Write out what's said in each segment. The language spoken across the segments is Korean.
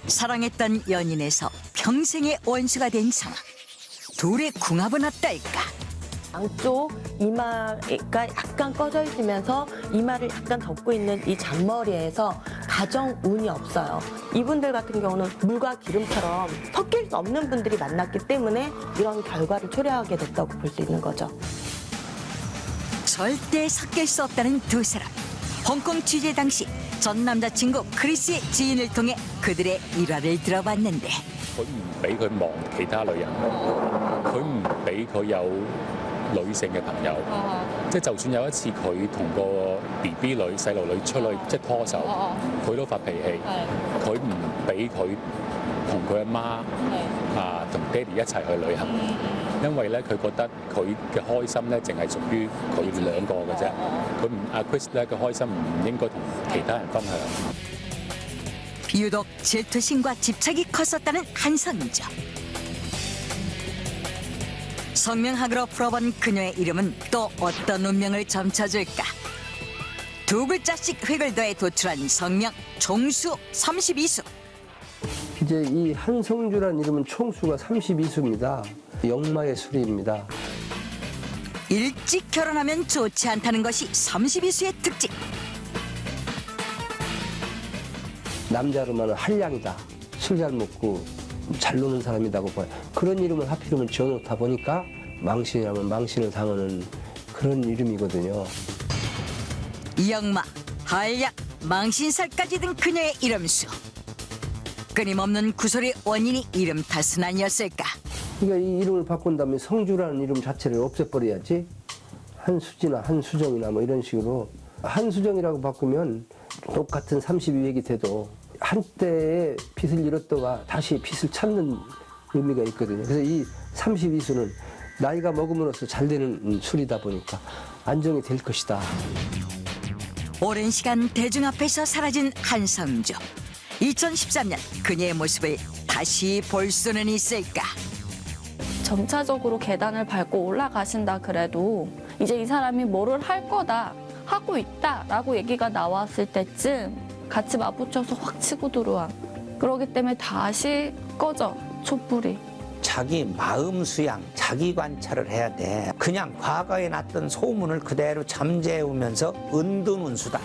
사랑했던 연인에서 평생의 원수가 된 상황. 둘의 궁합은 어떨까? 양쪽 이마가 약간 꺼져 있으면서 이마를 약간 덮고 있는 이 잔머리에서 가정 운이 없어요. 이분들 같은 경우는 물과 기름처럼 섞일 수 없는 분들이 만났기 때문에 이런 결과를 초래하게 됐다고 볼 수 있는 거죠. 절대 섞일 수 없다는 두 사람. 홍콩 취재 당시 전 남자친구 크리스의 지인을 통해 그들의 일화를 들어봤는데 佢唔俾佢望其他女人，佢唔俾佢有女性嘅朋友，即係就算有一次佢同個 BB 女細路女出去即係拖手，佢都發脾氣，佢唔俾佢同佢阿媽同爹哋一齊去旅行，因為咧佢覺得佢嘅開心咧淨係屬於佢兩個嘅啫，佢唔阿 Chris 咧嘅開心唔應該同其他人分享。 유독 질투심과 집착이 컸었다는 한성조. 성명학으로 풀어본 그녀의 이름은 또 어떤 운명을 점쳐줄까? 두 글자씩 획을 더해 도출한 성명 총수 32수. 이제 이 한성주라는 이름은 총수가 32수입니다. 역마의 수리입니다. 일찍 결혼하면 좋지 않다는 것이 32수의 특징. 남자로만은 한량이다. 술 잘 먹고 잘 노는 사람이라고 봐요. 그런 이름을 하필이면 지어놓다 보니까 망신이라면 망신을 당하는 그런 이름이거든요. 역마, 한약, 망신살까지 든 그녀의 이름수. 끊임없는 구설의 원인이 이름 탓은 아니었을까? 그러니까 이 이름을 바꾼 다음에 성주라는 이름 자체를 없애버려야지. 한수지나 한수정이나 뭐 이런 식으로 한수정이라고 바꾸면 똑같은 32획이 돼도 한때의 빚을 잃었다가 다시 빚을 찾는 의미가 있거든요. 그래서 이 32수는 나이가 먹음으로써 잘 되는 술이다 보니까 안정이 될 것이다. 오랜 시간 대중 앞에서 사라진 한성주. 2013년 그녀의 모습을 다시 볼 수는 있을까? 점차적으로 계단을 밟고 올라가신다 그래도 이제 이 사람이 뭐를 할 거다, 하고 있다라고 얘기가 나왔을 때쯤 같이 맞붙여서 확 치고 들어와. 그러기 때문에 다시 꺼져, 촛불이. 자기 마음 수양, 자기 관찰을 해야 돼. 그냥 과거에 났던 소문을 그대로 잠재우면서 은둔 운수다.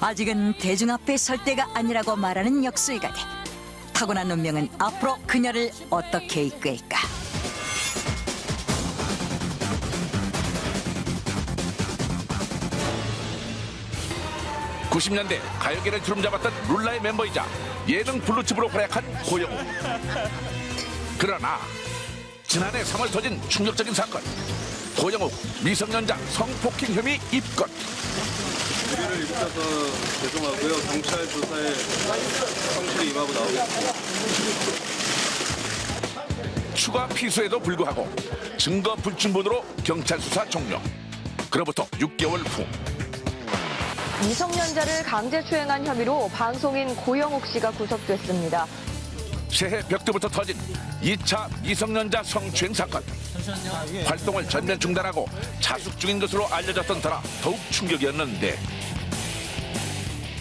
아직은 대중 앞에 설 때가 아니라고 말하는 역술가들. 타고난 운명은 앞으로 그녀를 어떻게 이끌까? (90년대) 가요계를 주름잡았던 룰라의 멤버이자 예능 블루칩으로 활약한 고영욱. 그러나 지난해 3월 터진 충격적인 사건. 고영욱 미성년자 성폭행 혐의 입건. 우리를 입혀서 죄송하고요. 경찰 조사에 성실히 임하고 나오겠습니다. 추가 피소에도 불구하고 증거 불충분으로 경찰 수사 종료. 그로부터 6개월 후 미성년자를 강제추행한 혐의로 방송인 고영욱 씨가 구속됐습니다. 새해 벽두부터 터진 2차 미성년자 성추행 사건. 활동을 전면 중단하고 자숙 중인 것으로 알려졌던 터라 더욱 충격이었는데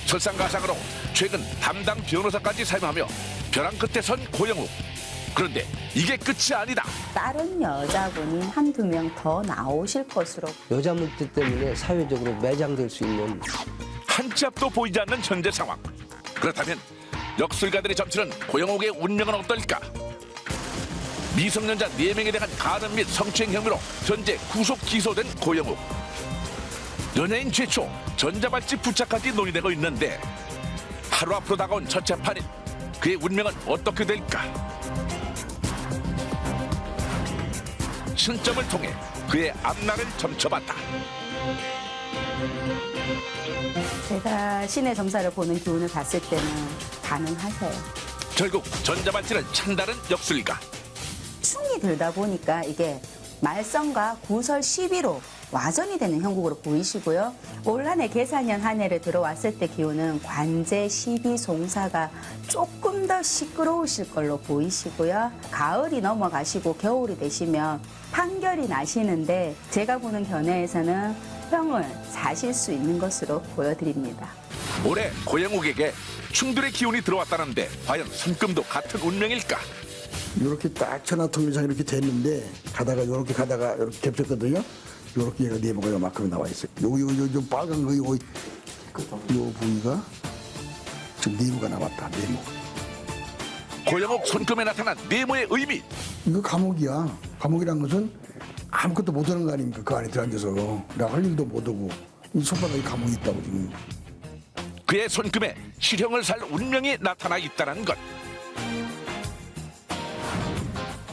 설상가상으로 최근 담당 변호사까지 사임하며 벼랑 끝에 선 고영욱. 그런데 이게 끝이 아니다. 다른 여자분이 한두 명 더 나오실 것으로. 여자 문제 때문에 사회적으로 매장될 수 있는 한 치 앞도 보이지 않는 현재 상황. 그렇다면 역술가들의 점치는 고영욱의 운명은 어떨까? 미성년자 4명에 대한 가늠 및 성추행 혐의로 현재 구속 기소된 고영욱. 연예인 최초 전자발찌 부착까지 논의되고 있는데 하루 앞으로 다가온 첫 재판인 그의 운명은 어떻게 될까? 신점을 통해 그의 앞날을 점쳐봤다. 제가 신의 점사를 보는 기운을 봤을 때는 가능하세요. 결국 전자발찌를 찬다는 역술가. 충이 들다 보니까 이게 말썽과 구설 시비로 와전이 되는 형국으로 보이시고요. 올 한 해 계산년 한 해를 들어왔을 때 기운은 관제, 시비, 송사가 조금 더 시끄러우실 걸로 보이시고요. 가을이 넘어가시고 겨울이 되시면 판결이 나시는데 제가 보는 견해에서는 평을 사실 수 있는 것으로 보여드립니다. 올해 고영욱에게 충돌의 기운이 들어왔다는데 과연 손금도 같은 운명일까? 이렇게 딱 천하통일상 이렇게 됐는데 이렇게 가다가 이렇게 겹쳤거든요. 이렇게 얘가 네모가 요만큼 나와 있어요. 요 빨간 거 요 부위가 지금 네모가 나왔다. 네모. 고영욱 손금에 나타난 네모의 의미. 이거 감옥이야. 감옥이란 것은 아무것도 못하는 거 아닙니까? 그 안에 들어앉아서 나 할 일도 못하고 이 손바닥에 감옥이 있다고 지금. 그의 손금에 실형을 살 운명이 나타나 있다는 것.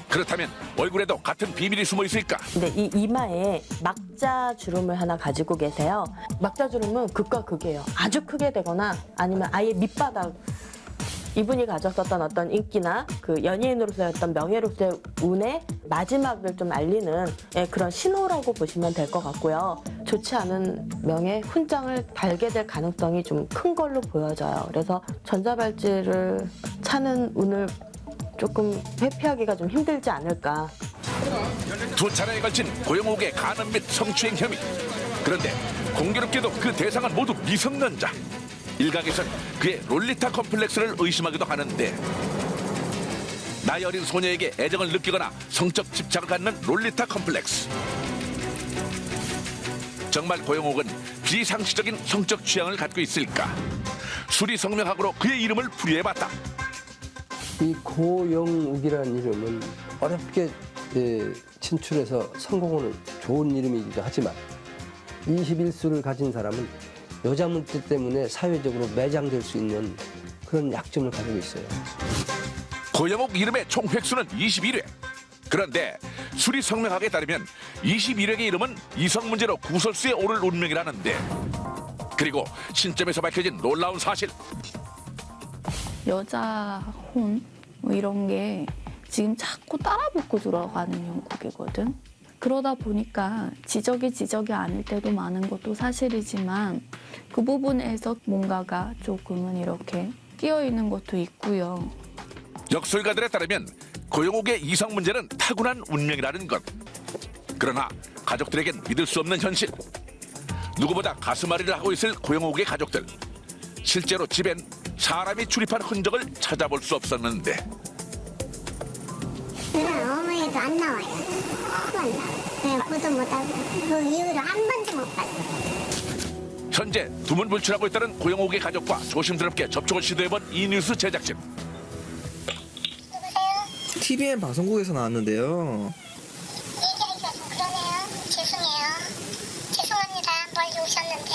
그렇다면 얼굴에도 같은 비밀이 숨어 있을까? 근데 이 이마에 막자 주름을 하나 가지고 계세요. 막자 주름은 극과 극이에요. 아주 크게 되거나 아니면 아예 밑바닥. 이분이 가졌었던 어떤 인기나 그 연예인으로서의 어떤 명예로서의 운의 마지막을 좀 알리는 그런 신호라고 보시면 될 것 같고요. 좋지 않은 명예 훈장을 달게 될 가능성이 좀 큰 걸로 보여져요. 그래서 전자발찌를 차는 운을 조금 회피하기가 좀 힘들지 않을까. 두 차례에 걸친 고영욱의 간음 및 성추행 혐의. 그런데 공교롭게도 그 대상은 모두 미성년자. 일각에선 그의 롤리타 컴플렉스를 의심하기도 하는데 나이 어린 소녀에게 애정을 느끼거나 성적 집착을 갖는 롤리타 컴플렉스. 정말 고영욱은 비상시적인 성적 취향을 갖고 있을까? 수리성명학으로 그의 이름을 풀이해봤다. 이 고영욱이라는 이름은 어렵게 친출해서 성공하는 좋은 이름이기도 하지만 21수를 가진 사람은 여자 문제 때문에 사회적으로 매장될 수 있는 그런 약점을 가지고 있어요. 고영욱 이름의 총 획수는 21회. 그런데 수리성명학에 따르면 21획의 이름은 이성 문제로 구설수에 오를 운명이라는데, 그리고 신점에서 밝혀진 놀라운 사실. 여자 혼 뭐 이런 게 지금 자꾸 따라붙고 들어가는 형국이거든. 그러다 보니까 지적이 아닐 때도 많은 것도 사실이지만 그 부분에서 뭔가가 조금은 이렇게 끼어 있는 것도 있고요. 역술가들에 따르면 고영욱의 이성 문제는 타고난 운명이라는 것. 그러나 가족들에겐 믿을 수 없는 현실. 누구보다 가슴앓이를 하고 있을 고영욱의 가족들. 실제로 집엔 사람이 출입한 흔적을 찾아볼 수 없었는데. 그냥 어머니도 안 나와요. 안 나와요. 보도 못하고 그 이후로 한 번도 못 봤어요. 현재 두문불출하고 있다는 고영욱의 가족과 조심스럽게 접촉을 시도해본 이뉴스 제작진. TVN 방송국에서 나왔는데요. 얘기하기가 좀 그러네요. 죄송해요. 죄송합니다. 멀리 오셨는데.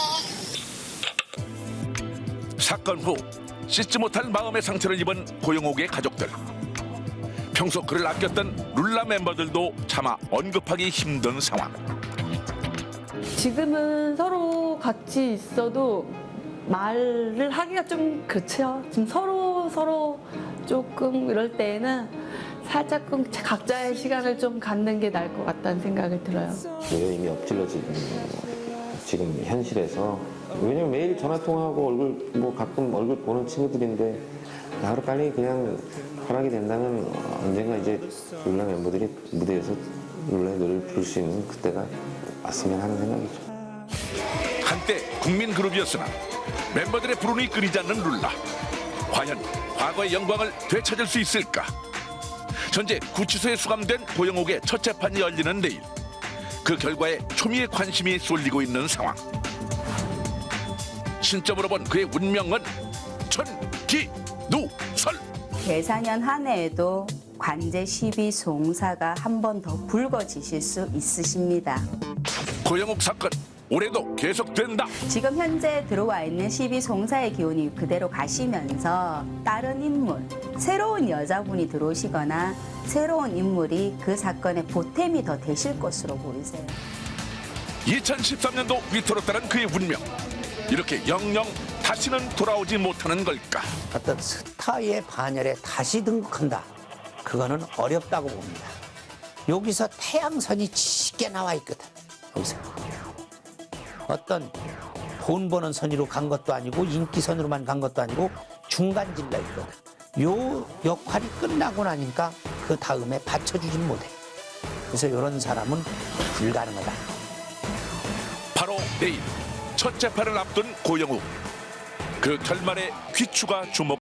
사건 후 씻지 못할 마음의 상처를 입은 고영욱의 가족들. 평소 그를 아꼈던 룰라 멤버들도 차마 언급하기 힘든 상황. 지금은 서로 같이 있어도 말을 하기가 좀 그렇죠. 지금 서로 조금 이럴 때에는 살짝끔 각자의 시간을 좀 갖는 게 나을 것 같다는 생각이 들어요. 이미 엎질러진 지금 현실에서, 왜냐면 매일 전화 통화하고 가끔 얼굴 보는 친구들인데 하루 빨리 그냥 허락이 된다면 언젠가 이제 룰라 멤버들이 무대에서 룰라의 노래를 부를 수 있는 그때가 왔으면 하는 생각이죠. 한때 국민 그룹이었으나 멤버들의 불운이 끊이지 않는 룰라. 과연 과거의 영광을 되찾을 수 있을까? 현재 구치소에 수감된 고영욱의 첫 재판이 열리는 내일. 그 결과에 초미의 관심이 쏠리고 있는 상황. 신점으로 본 그의 운명은 천기누설. 계사년 한 해에도 관제 12송사가 한 번 더 불거지실 수 있으십니다. 고영욱 사건 올해도 계속된다. 지금 현재 들어와 있는 12송사의 기운이 그대로 가시면서 다른 인물, 새로운 여자분이 들어오시거나 새로운 인물이 그 사건의 보탬이 더 되실 것으로 보이세요. 2013년도 위태롭다는 그의 운명. 이렇게 영영 다시는 돌아오지 못하는 걸까? 어떤 스타의 반열에 다시 등극한다. 그거는 어렵다고 봅니다. 여기서 태양선이 짙게 나와 있거든. 보세요. 어떤 돈 버는 선의로 간 것도 아니고 인기선으로만 간 것도 아니고 중간질러 있거든. 요 역할이 끝나고 나니까 그 다음에 받쳐주진 못해. 그래서 이런 사람은 불가능하다. 바로 내일 첫 재판을 앞둔 고영욱. 그 결말에 귀추가 주목.